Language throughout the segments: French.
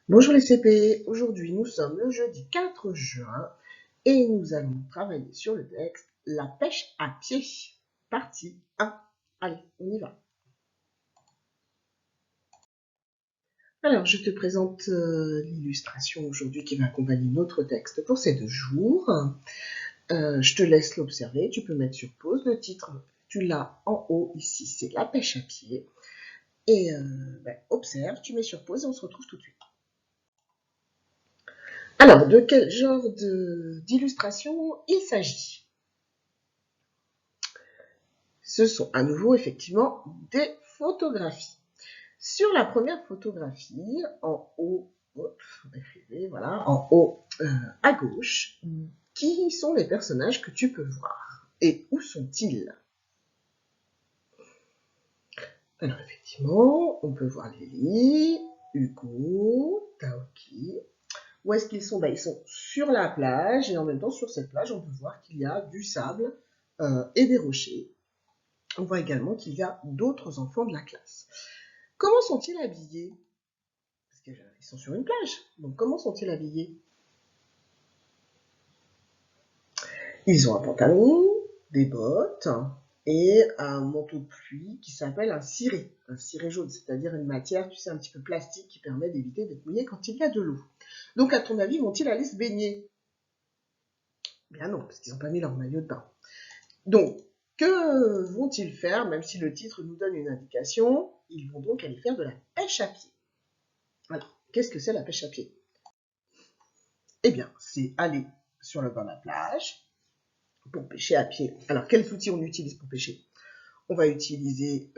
Bonjour les CP, aujourd'hui nous sommes le jeudi 4 juin et nous allons travailler sur le texte La pêche à pied, partie 1. Allez, on y va. Alors, je te présente l'illustration aujourd'hui qui va accompagner notre texte pour ces 2 jours. Je te laisse l'observer, tu peux mettre sur pause. Le titre, tu l'as en haut ici, c'est La pêche à pied. Et observe, tu mets sur pause et on se retrouve tout de suite. Alors, de quel genre d'illustration il s'agit? Ce sont à nouveau effectivement des photographies. Sur la première photographie, en haut, voilà, en haut à gauche, qui sont les personnages que tu peux voir et où sont-ils? Alors effectivement, on peut voir Lily, Hugo, Taoki. Où est-ce qu'ils sont? Ils sont sur la plage et en même temps sur cette plage, on peut voir qu'il y a du sable et des rochers. On voit également qu'il y a d'autres enfants de la classe. Comment sont-ils habillés? Parce qu'ils sont sur une plage. Donc comment sont-ils habillés? Ils ont un pantalon, des bottes et un manteau de pluie qui s'appelle un ciré jaune, c'est-à-dire une matière, tu sais, un petit peu plastique qui permet d'éviter d'être mouillé quand il y a de l'eau. Donc à ton avis, vont-ils aller se baigner? Bien non, parce qu'ils n'ont pas mis leur maillot de bain. Donc, que vont-ils faire? Même si le titre nous donne une indication, ils vont donc aller faire de la pêche à pied. Voilà. Qu'est-ce que c'est la pêche à pied? Eh bien, c'est aller sur le bord de la plage pour pêcher à pied. Alors, quels outils on utilise pour pêcher? On va utiliser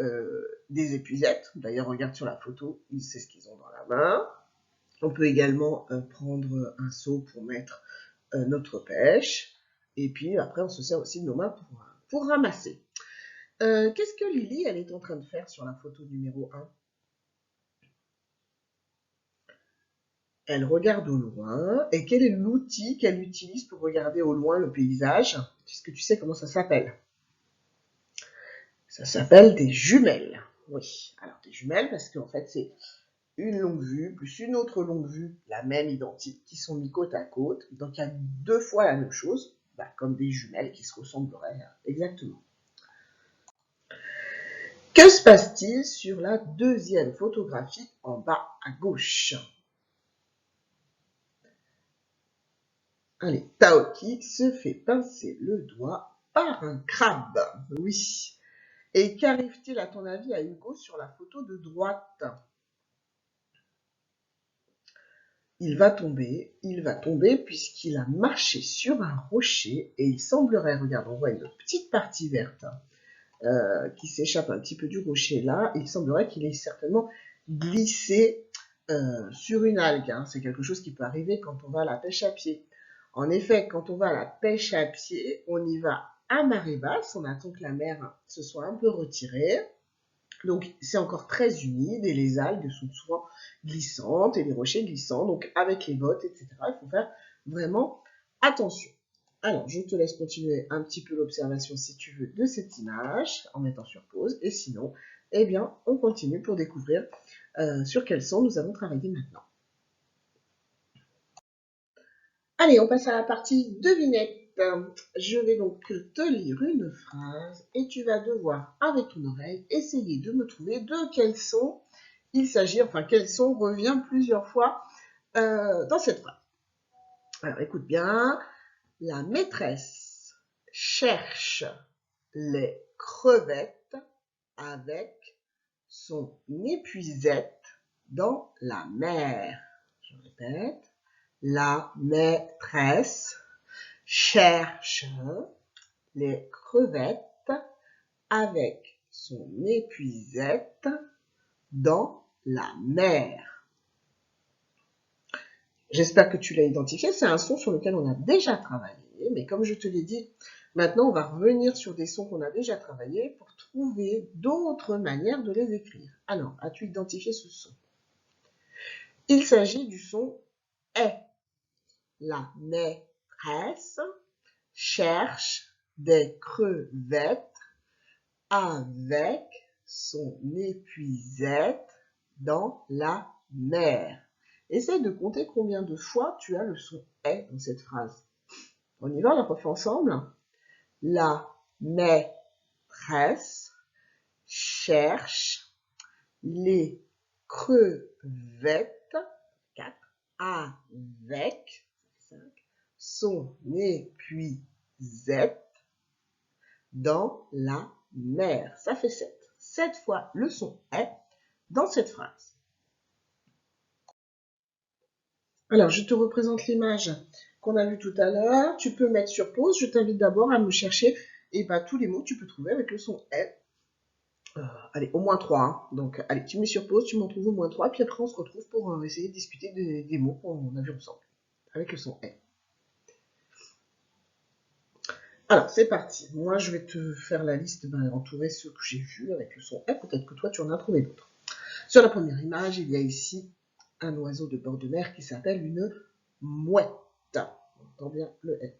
des épuisettes. D'ailleurs, regarde sur la photo, c'est ce qu'ils ont dans la main. On peut également prendre un seau pour mettre notre pêche. Et puis, après, on se sert aussi de nos mains pour ramasser. Qu'est-ce que Lily, elle est en train de faire sur la photo numéro 1? Elle regarde au loin. Et quel est l'outil qu'elle utilise pour regarder au loin le paysage? Est-ce que tu sais comment ça s'appelle? Ça s'appelle des jumelles. Oui, alors des jumelles parce qu'en fait c'est une longue vue plus une autre longue vue, la même identique, qui sont mis côte à côte. Donc il y a 2 fois la même chose, comme des jumelles qui se ressembleraient exactement. Que se passe-t-il sur la deuxième photographie en bas à gauche? Allez, Taoki se fait pincer le doigt par un crabe. Oui. Et qu'arrive-t-il à ton avis à Hugo sur la photo de droite? Il va tomber puisqu'il a marché sur un rocher et il semblerait, regarde, on voit une petite partie verte qui s'échappe un petit peu du rocher là. Il semblerait qu'il ait certainement glissé sur une algue. C'est quelque chose qui peut arriver quand on va à la pêche à pied. En effet, quand on va à la pêche à pied, on y va à marée basse, on attend que la mer se soit un peu retirée. Donc c'est encore très humide et les algues sont souvent glissantes et les rochers glissants. Donc avec les bottes, etc., il faut faire vraiment attention. Alors, je te laisse continuer un petit peu l'observation si tu veux de cette image en mettant sur pause. Et sinon, eh bien, on continue pour découvrir sur quel son nous allons travailler maintenant. Allez, on passe à la partie devinette. Je vais donc te lire une phrase et tu vas devoir, avec ton oreille, essayer de me trouver de quel son il s'agit, enfin quel son revient plusieurs fois dans cette phrase. Alors écoute bien, la maîtresse cherche les crevettes avec son épuisette dans la mer. Je répète, la maîtresse cherche les crevettes avec son épuisette dans la mer. J'espère que tu l'as identifié. C'est un son sur lequel on a déjà travaillé, mais comme je te l'ai dit, maintenant on va revenir sur des sons qu'on a déjà travaillés pour trouver d'autres manières de les écrire. Alors, as-tu identifié ce son? Il s'agit du son est. La maîtresse cherche des crevettes avec son épuisette dans la mer. Essaye de compter combien de fois tu as le son « est » dans cette phrase. On y va, on la refait ensemble. La maîtresse cherche les crevettes 4, avec 5, son épuisette dans la mer. Ça fait 7. 7 fois le son est dans cette phrase. Alors, je te représente l'image qu'on a vue tout à l'heure. Tu peux mettre sur pause. Je t'invite d'abord à me chercher tous les mots que tu peux trouver avec le son est. Allez, au moins 3. Hein. Donc, allez, tu mets sur pause, tu m'en trouves au moins 3. Puis après, on se retrouve pour essayer de discuter des mots qu'on a vus ensemble avec le son est. Alors, c'est parti. Moi, je vais te faire la liste, entourer ceux que j'ai vus avec le son est. Peut-être que toi, tu en as trouvé d'autres. Sur la première image, il y a ici un oiseau de bord de mer qui s'appelle une mouette. On entend bien le est.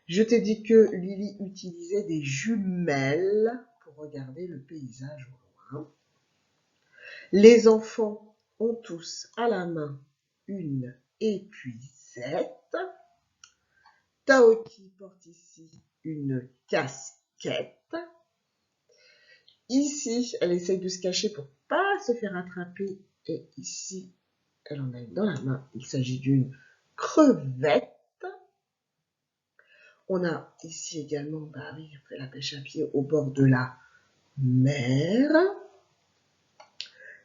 Je t'ai dit que Lily utilisait des jumelles pour regarder le paysage au loin. Les enfants ont tous à la main une épuisette. Taoki porte ici une casquette. Ici, elle essaye de se cacher pour pas se faire attraper. Et ici, elle en a une dans la main. Il s'agit d'une crevette. On a ici également, on fait la pêche à pied au bord de la mer.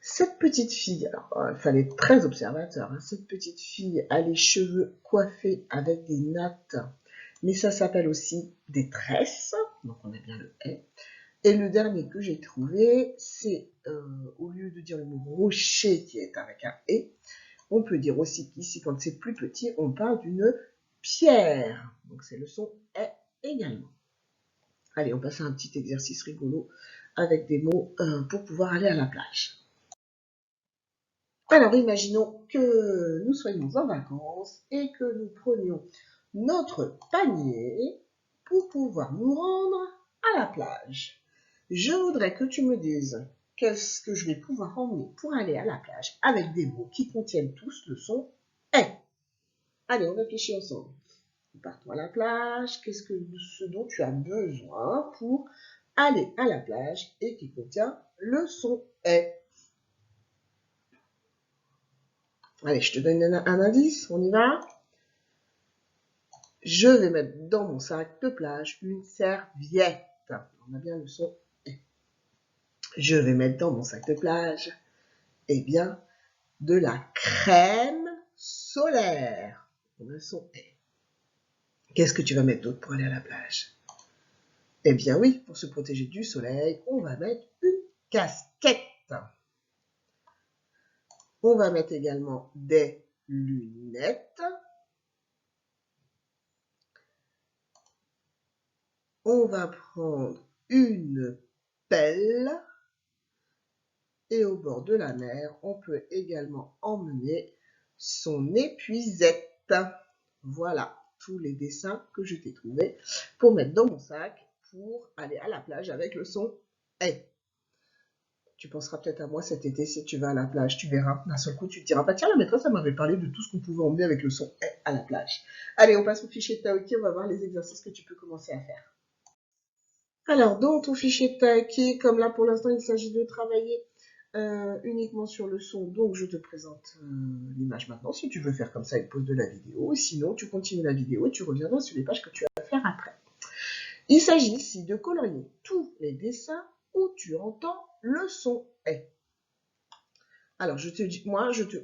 Cette petite fille, alors il fallait être très observateur, hein, cette petite fille a les cheveux coiffés avec des nattes, mais ça s'appelle aussi des tresses, donc on a bien le « est ». Et le dernier que j'ai trouvé, c'est, au lieu de dire le mot rocher qui est avec un « et », on peut dire aussi qu'ici, quand c'est plus petit, on parle d'une pierre. Donc c'est le son « est » également. Allez, on passe à un petit exercice rigolo avec des mots pour pouvoir aller à la plage. Alors, imaginons que nous soyons en vacances et que nous prenions notre panier pour pouvoir nous rendre à la plage. Je voudrais que tu me dises qu'est-ce que je vais pouvoir emmener pour aller à la plage avec des mots qui contiennent tous le son « est ». Allez, on réfléchit ensemble. Nous partons à la plage. Qu'est-ce que ce dont tu as besoin pour aller à la plage et qui contient le son « est ». Allez, je te donne un indice, on y va. Je vais mettre dans mon sac de plage une serviette. On a bien le son « Je vais mettre dans mon sac de plage, de la crème solaire. On a le son « Qu'est-ce que tu vas mettre d'autre pour aller à la plage? Eh bien oui, pour se protéger du soleil, on va mettre une casquette. On va mettre également des lunettes. On va prendre une pelle. Et au bord de la mer, on peut également emmener son épuisette. Voilà tous les dessins que je t'ai trouvés pour mettre dans mon sac pour aller à la plage avec le son « est ». Tu penseras peut-être à moi cet été si tu vas à la plage, tu verras. D'un seul coup, tu te diras, tiens, la maîtresse, elle m'avait parlé de tout ce qu'on pouvait emmener avec le son « est » à la plage. Allez, on passe au fichier de Taoki, on va voir les exercices que tu peux commencer à faire. Alors, dans ton fichier de Taoki, comme là pour l'instant, il s'agit de travailler uniquement sur le son, donc je te présente l'image maintenant. Si tu veux faire comme ça, une pause de la vidéo. Sinon, tu continues la vidéo et tu reviendras sur les pages que tu vas faire après. Il s'agit ici de colorier tous les dessins où tu entends le son « est ». Alors, je te dis,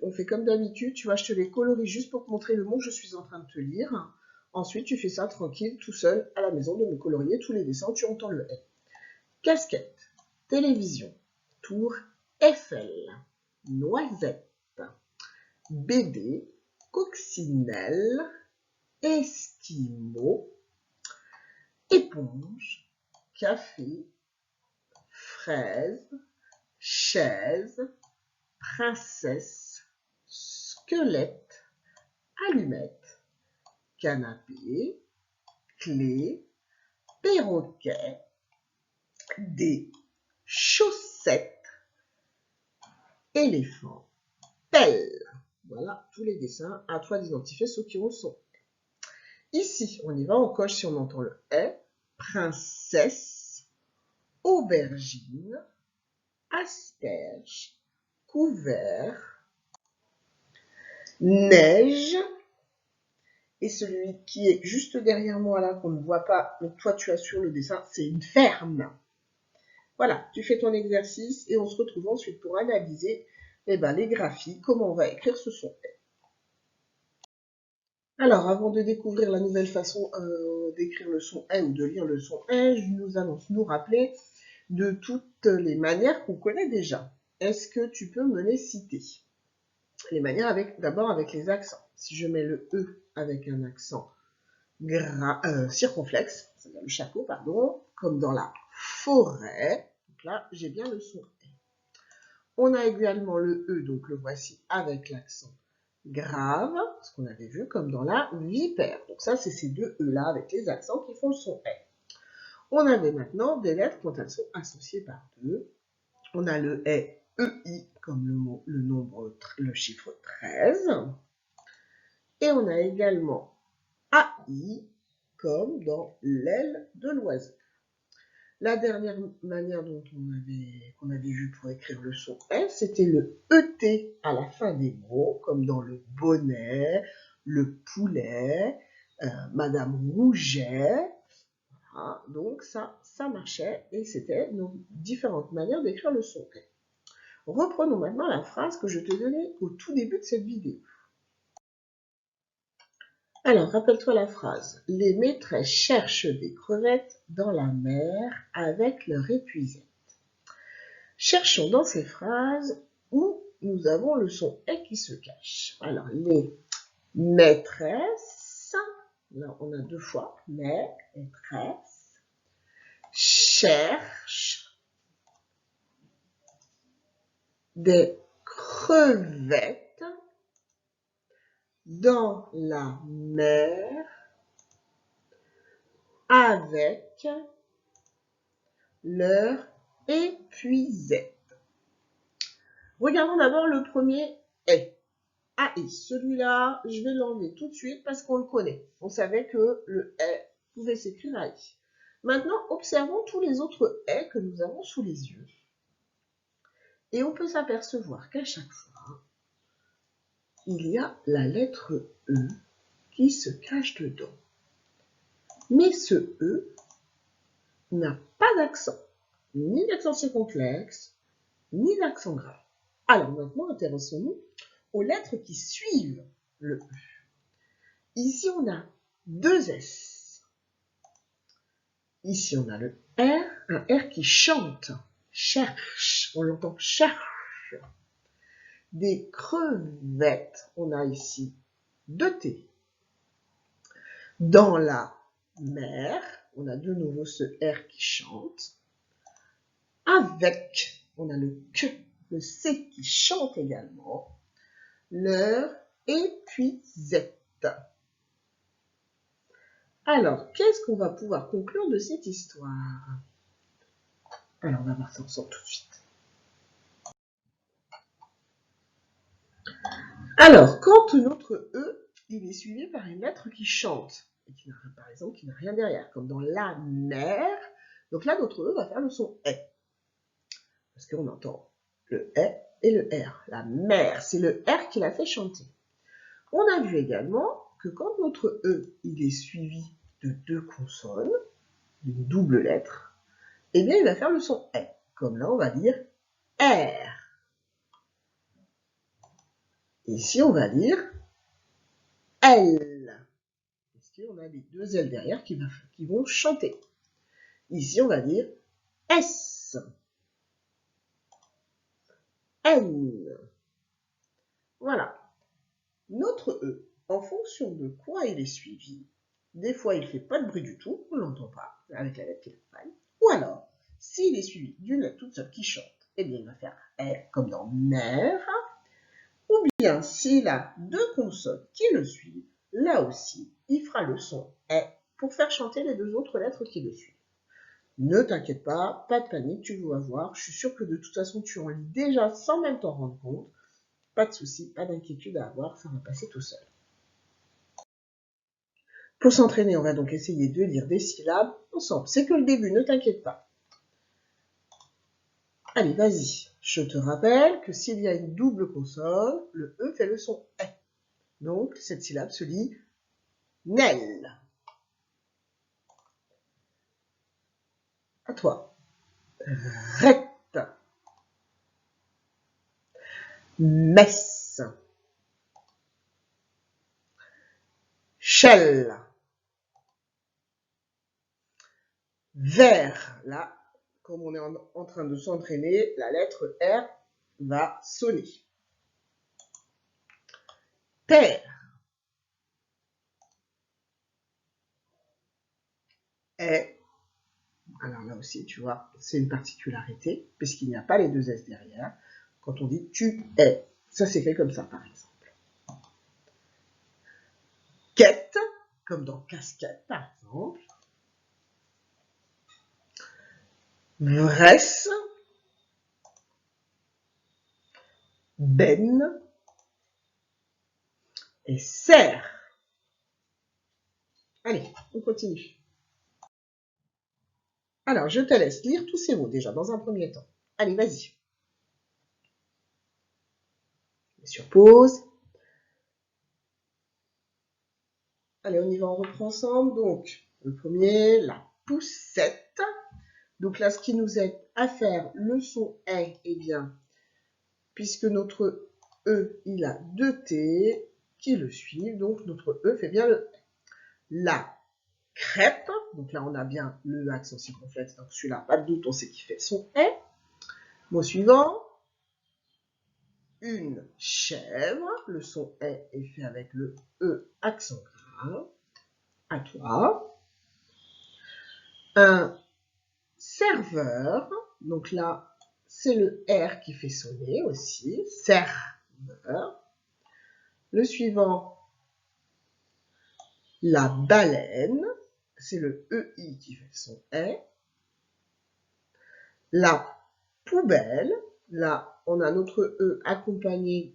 on fait comme d'habitude, tu vois, je te les colorie juste pour te montrer le mot que je suis en train de te lire. Ensuite, tu fais ça tranquille, tout seul, à la maison, de me colorier tous les dessins où tu entends le « est ». Casquette, télévision, tour Eiffel, noisette, bébé, coccinelle, esquimau, éponge, café, fraise, chaise, princesse, squelette, allumette, canapé, clé, perroquet, des chaussettes, éléphant, pelle. Voilà, tous les dessins, à toi d'identifier ceux qui ont son. Ici, on y va, on coche si on entend le « est », princesse, aubergine, asperge, couvert, neige, et celui qui est juste derrière moi là, qu'on ne voit pas, donc toi tu as sur le dessin, c'est une ferme. Voilà, tu fais ton exercice et on se retrouve ensuite pour analyser les graphies, comment on va écrire ce son. Alors, avant de découvrir la nouvelle façon d'écrire le son « est » ou de lire le son « est », nous allons nous rappeler de toutes les manières qu'on connaît déjà. Est-ce que tu peux me les citer? Les manières d'abord avec les accents. Si je mets le « e » avec un accent circonflexe, c'est-à-dire le chapeau, pardon, comme dans la forêt, donc là, j'ai bien le son « est ». On a également le « e », donc le voici avec l'accent grave, ce qu'on avait vu comme dans la vipère. Donc ça, c'est ces deux E là avec les accents qui font le son E. On avait maintenant des lettres quand elles sont associées par deux. On a le E, EI comme le chiffre 13. Et on a également AI comme dans l'aile de l'oiseau. La dernière manière qu'on avait vu pour écrire le son S, c'était le ET à la fin des mots, comme dans le bonnet, le poulet, Madame Rouget. Voilà, donc ça marchait et c'était nos différentes manières d'écrire le son S. Reprenons maintenant la phrase que je te donnais au tout début de cette vidéo. Alors, rappelle-toi la phrase. Les maîtresses cherchent des crevettes dans la mer avec leur épuisette. Cherchons dans ces phrases où nous avons le son « et » qui se cache. Alors, les maîtresses, là on a deux fois, maîtresse, cherchent des crevettes dans la mer avec leur épuisette. Regardons d'abord le premier « est ». AI, celui-là, je vais l'enlever tout de suite parce qu'on le connaît. On savait que le « est » pouvait s'écrire AI. Maintenant, observons tous les autres « est » que nous avons sous les yeux. Et on peut s'apercevoir qu'à chaque fois, il y a la lettre « e » qui se cache dedans. Mais ce « e » n'a pas d'accent, ni d'accent circonflexe, ni d'accent grave. Alors maintenant, intéressons-nous aux lettres qui suivent le « e ». Ici, on a deux S. Ici, on a le R, un R qui chante, cherche, on l'entend cherche. Des crevettes, on a ici deux T. Dans la mer, on a de nouveau ce R qui chante. Avec, on a le que, le C qui chante également. Leur épuisette. Alors, qu'est-ce qu'on va pouvoir conclure de cette histoire? Alors, on va voir ça ensemble tout de suite. Alors, quand notre E, il est suivi par une lettre qui chante, et qui par exemple, qui n'a rien derrière, comme dans la mer, donc là, notre E va faire le son « est », parce qu'on entend le « est » et le « r ». La mer, c'est le « r » qui l'a fait chanter. On a vu également que quand notre E, il est suivi de deux consonnes, d'une double lettre, eh bien, il va faire le son « est ». Comme là, on va dire « r ». Ici, on va dire « L ». Ici, on a les deux L derrière qui vont chanter. Ici, on va dire « S ». N. Voilà. Notre E, en fonction de quoi il est suivi, des fois, il ne fait pas de bruit du tout, on ne l'entend pas, avec la lettre qui l'accompagne. Ou alors, s'il est suivi d'une lettre toute seule qui chante, eh bien, il va faire « est » comme dans « mer ». Ou bien, s'il a deux consonnes qui le suivent, là aussi, il fera le son « est » pour faire chanter les deux autres lettres qui le suivent. Ne t'inquiète pas de panique, tu vas voir. Je suis sûre que de toute façon, tu en lis déjà sans même t'en rendre compte. Pas de souci, pas d'inquiétude à avoir, ça va passer tout seul. Pour s'entraîner, on va donc essayer de lire des syllabes ensemble. C'est que le début, ne t'inquiète pas. Allez, vas-y. Je te rappelle que s'il y a une double consonne, le E fait le son E. Donc, cette syllabe se lit Nel. À toi. Rette. Messe. Shell. Vert. Là, comme on est en train de s'entraîner, la lettre R va sonner. Terre. Est. Alors là aussi, tu vois, c'est une particularité, puisqu'il n'y a pas les deux S derrière. Quand on dit tu es, ça c'est fait comme ça, par exemple. Quête, comme dans casquette, par exemple. Vresse. Ben. Et serre. Allez, on continue. Alors, je te laisse lire tous ces mots déjà, dans un premier temps. Allez, vas-y. Sur pause. Allez, on y va, on reprend ensemble. Donc, le premier, la poussette. Donc là, ce qui nous aide à faire le son est, eh bien, puisque notre E, il a deux T qui le suivent, donc notre E fait bien le la crêpe. Donc là, on a bien le accent circonflexe, donc celui-là, pas de doute, on sait qu'il fait son est. Mot suivant, une chèvre. Le son est fait avec le E accent grave. À toi. Un serveur. Donc là, c'est le R qui fait sonner aussi. Serveur. Le suivant, la baleine. C'est le EI qui fait son est. La poubelle. Là, on a notre E accompagné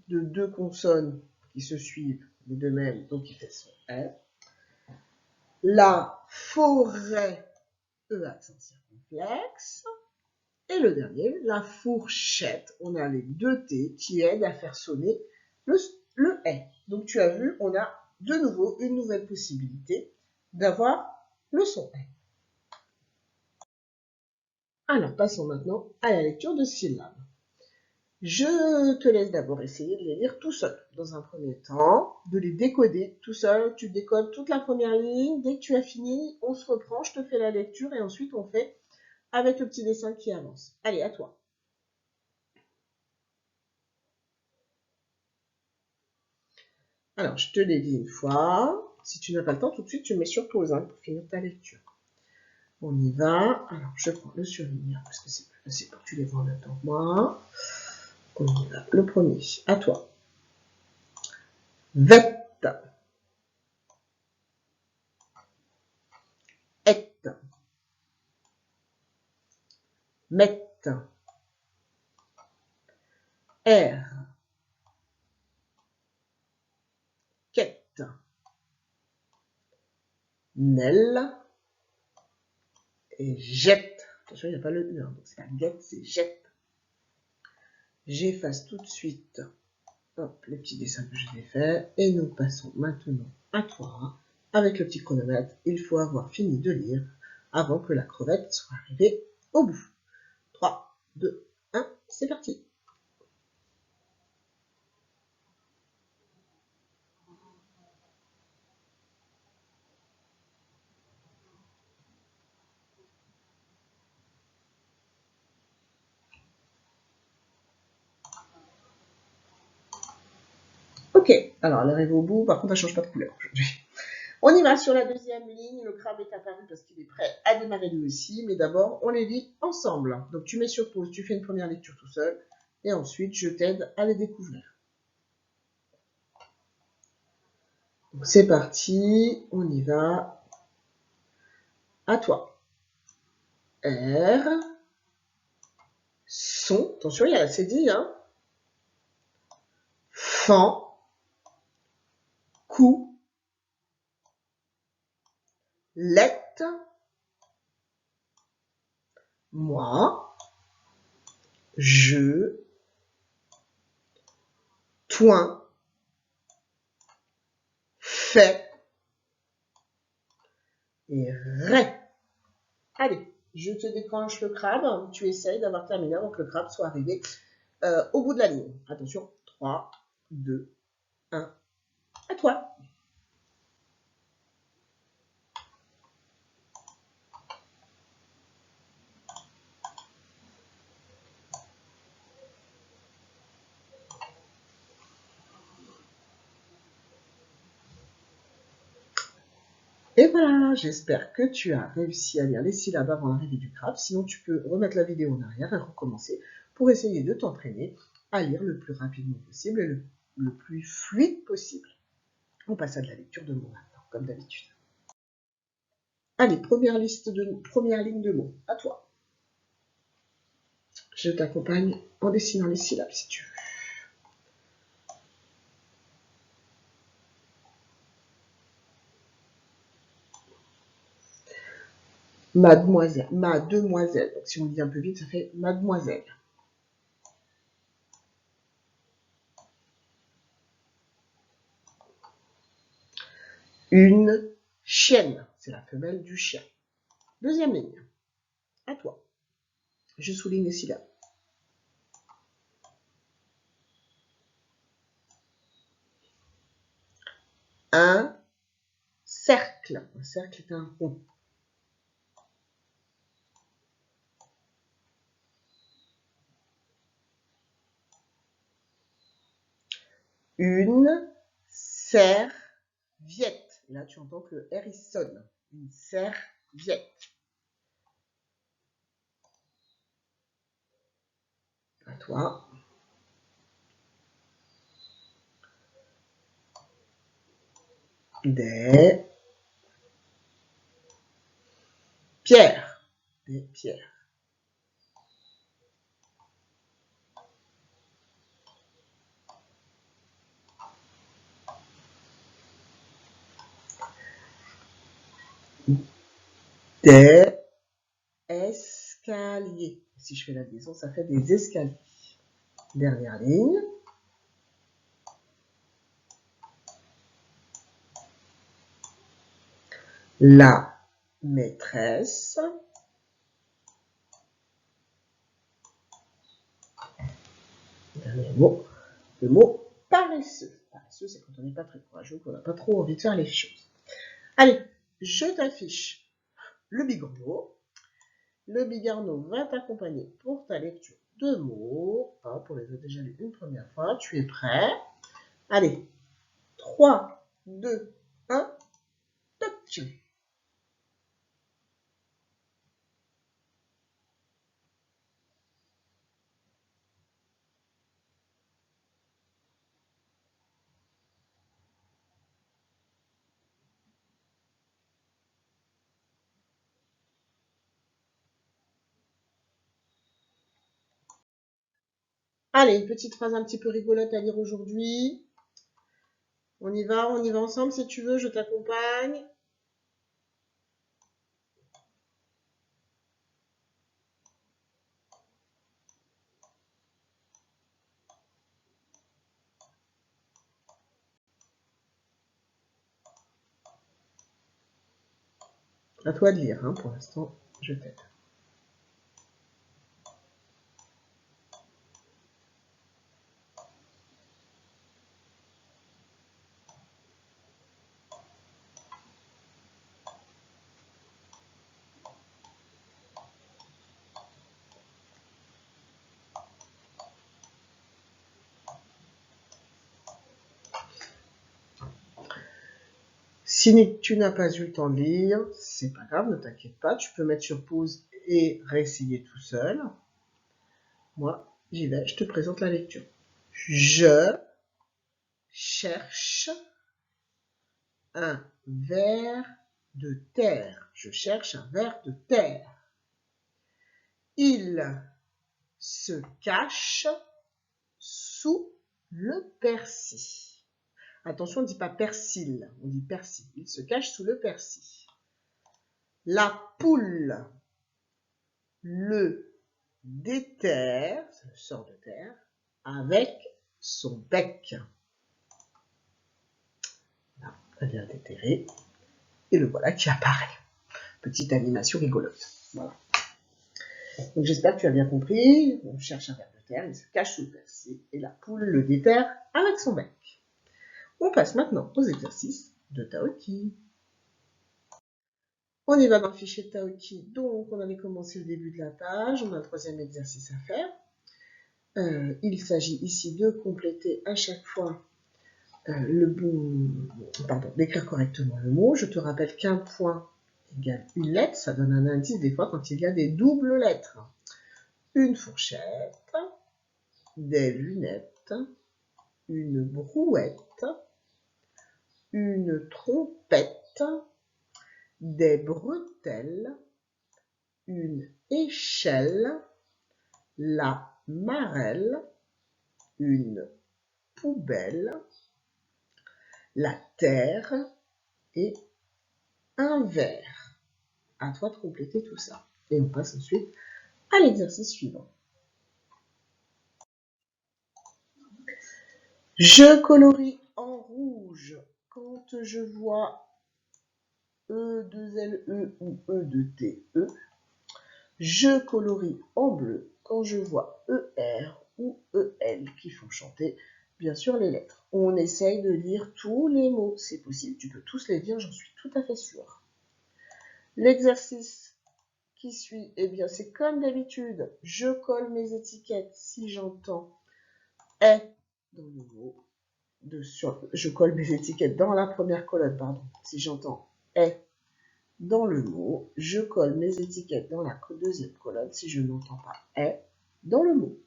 de deux consonnes qui se suivent, les deux mêmes, donc il fait son est. La forêt, E accent circonflexe. Et le dernier, la fourchette. On a les deux T qui aident à faire sonner le est. Donc tu as vu, on a de nouveau une nouvelle possibilité d'avoir le son est. Alors passons maintenant à la lecture de syllabes. Je te laisse d'abord essayer de les lire tout seul, dans un premier temps, de les décoder tout seul. Tu décodes toute la première ligne. Dès que tu as fini, on se reprend, je te fais la lecture et ensuite on fait avec le petit dessin qui avance. Allez, à toi. Alors, je te l'ai dit une fois. Si tu n'as pas le temps, tout de suite, tu mets sur pause hein, pour finir ta lecture. On y va. Alors, je prends le surligneur parce que c'est plus facile pour que tu les vois en même temps que moi. On y va. Le premier, à toi. Vette. Et. Mette. R. Quête. Nel. Et jette. Attention, il n'y a pas le U, hein, donc c'est la guette, c'est jette. J'efface tout de suite les petits dessins que je t'ai faits et nous passons maintenant à toi. Avec le petit chronomètre, il faut avoir fini de lire avant que la crevette soit arrivée au bout. 3, 2, 1, c'est parti. Ok, alors elle arrive au bout, par contre elle ne change pas de couleur aujourd'hui. On y va sur la deuxième ligne, le crabe est apparu parce qu'il est prêt à démarrer lui aussi, mais d'abord on les lit ensemble. Donc tu mets sur pause, tu fais une première lecture tout seul, et ensuite je t'aide à les découvrir. C'est parti, on y va. À toi. R. Son. Attention, il y a la cédille, hein. Fan, cou, lette, moi, je, toin, fait et ré. Allez, je te déclenche le crabe. Tu essayes d'avoir terminé avant que le crabe soit arrivé au bout de la ligne. Attention, 3, 2, 1, à toi. Et voilà, j'espère que tu as réussi à lire les syllabes avant l'arrivée du crabe. Sinon, tu peux remettre la vidéo en arrière et recommencer pour essayer de t'entraîner à lire le plus rapidement possible et le plus fluide possible. On passe à de la lecture de mots maintenant, comme d'habitude. Allez, première ligne de mots, à toi. Je t'accompagne en dessinant les syllabes si tu veux. Mademoiselle, ma demoiselle. Donc si on dit un peu vite, ça fait mademoiselle. Une chienne, c'est la femelle du chien. Deuxième ligne, à toi. Je souligne les syllabes. Un cercle est un rond. Une serviette. Là, tu entends que le R, il sonne. Une serviette. À toi. Des pierres. Des pierres. Des escaliers. Si je fais la liaison, ça fait des escaliers. Dernière ligne. La maîtresse. Dernier mot, le mot paresseux. Paresseux, c'est quand on n'est pas très courageux, qu'on n'a pas trop envie de faire les choses. Allez, je t'affiche le bigorneau. Le bigorneau va t'accompagner pour ta lecture de mots. Hop, on les a déjà lus une première fois. Tu es prêt? Allez, 3, 2, 1, touch! Allez, une petite phrase un petit peu rigolote à lire aujourd'hui. On y va ensemble si tu veux, je t'accompagne. À toi de lire, hein, pour l'instant, je t'aide. Si tu n'as pas eu le temps de lire, c'est pas grave, ne t'inquiète pas, tu peux mettre sur pause et réessayer tout seul. Moi, j'y vais, je te présente la lecture. Je cherche un ver de terre. Je cherche un ver de terre. Il se cache sous le persil. Attention, on ne dit pas persil, on dit persil. Il se cache sous le persil. La poule le déterre, c'est le sort de terre, avec son bec. Là, elle vient déterrer. Et le voilà qui apparaît. Petite animation rigolote. Voilà. Donc j'espère que tu as bien compris. On cherche un ver de terre, il se cache sous le persil et la poule le déterre avec son bec. On passe maintenant aux exercices de Taoki. On y va dans le fichier Taoki. Donc on avait commencé le début de la page. On a le troisième exercice à faire. Il s'agit ici de compléter à chaque fois d'écrire correctement le mot. Je te rappelle qu'un point égale une lettre. Ça donne un indice des fois quand il y a des doubles lettres. Une fourchette, des lunettes, une brouette, une trompette, des bretelles, une échelle, la marelle, une poubelle, la terre et un verre. À toi de compléter tout ça. Et on passe ensuite à l'exercice suivant. Je colorie en rouge quand je vois E2LE ou E2TE. Je colorie en bleu quand je vois ER ou EL qui font chanter, bien sûr, les lettres. On essaye de lire tous les mots, c'est possible, tu peux tous les lire, j'en suis tout à fait sûre. L'exercice qui suit, eh bien, c'est comme d'habitude, je colle mes étiquettes si j'entends est dans le mot. Je colle mes étiquettes dans la première colonne, pardon, si j'entends est dans le mot. Je colle mes étiquettes dans la deuxième colonne si je n'entends pas est dans le mot.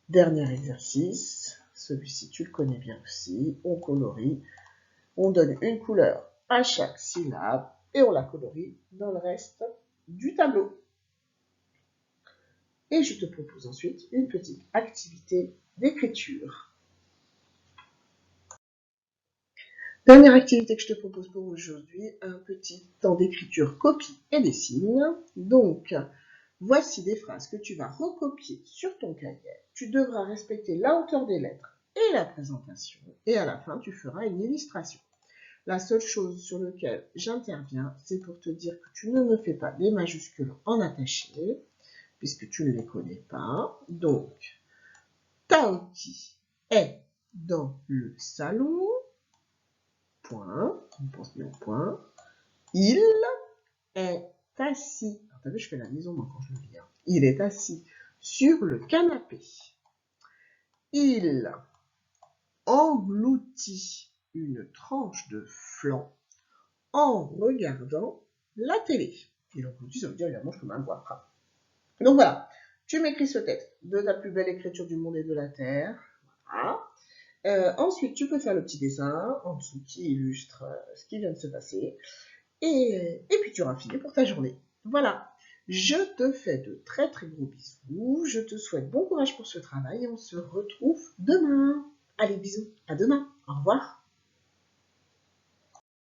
Dernier exercice, celui-ci tu le connais bien aussi, on colorie, on donne une couleur à chaque syllabe et on la colorie dans le reste du tableau. Et je te propose ensuite une petite activité d'écriture. Dernière activité que je te propose pour aujourd'hui, un petit temps d'écriture copie et dessine. Donc, voici des phrases que tu vas recopier sur ton cahier. Tu devras respecter la hauteur des lettres et la présentation. Et à la fin, tu feras une illustration. La seule chose sur laquelle j'interviens, c'est pour te dire que tu ne me fais pas des majuscules en attaché, puisque tu ne les connais pas. Donc, Taoki est dans le salon. Point, on pense bien au point. Il est assis. Alors, t'as vu, je fais la liaison moi quand je le lis. Il est assis sur le canapé. Il engloutit une tranche de flan en regardant la télé. Il engloutit, ça veut dire il la mange comme un poivre. Donc voilà, tu m'écris ce texte de ta plus belle écriture du monde et de la terre. Voilà. Ensuite, tu peux faire le petit dessin en dessous qui illustre ce qui vient de se passer. Et puis, tu auras fini pour ta journée. Voilà. Je te fais de très très gros bisous. Je te souhaite bon courage pour ce travail et on se retrouve demain. Allez, bisous. À demain. Au revoir.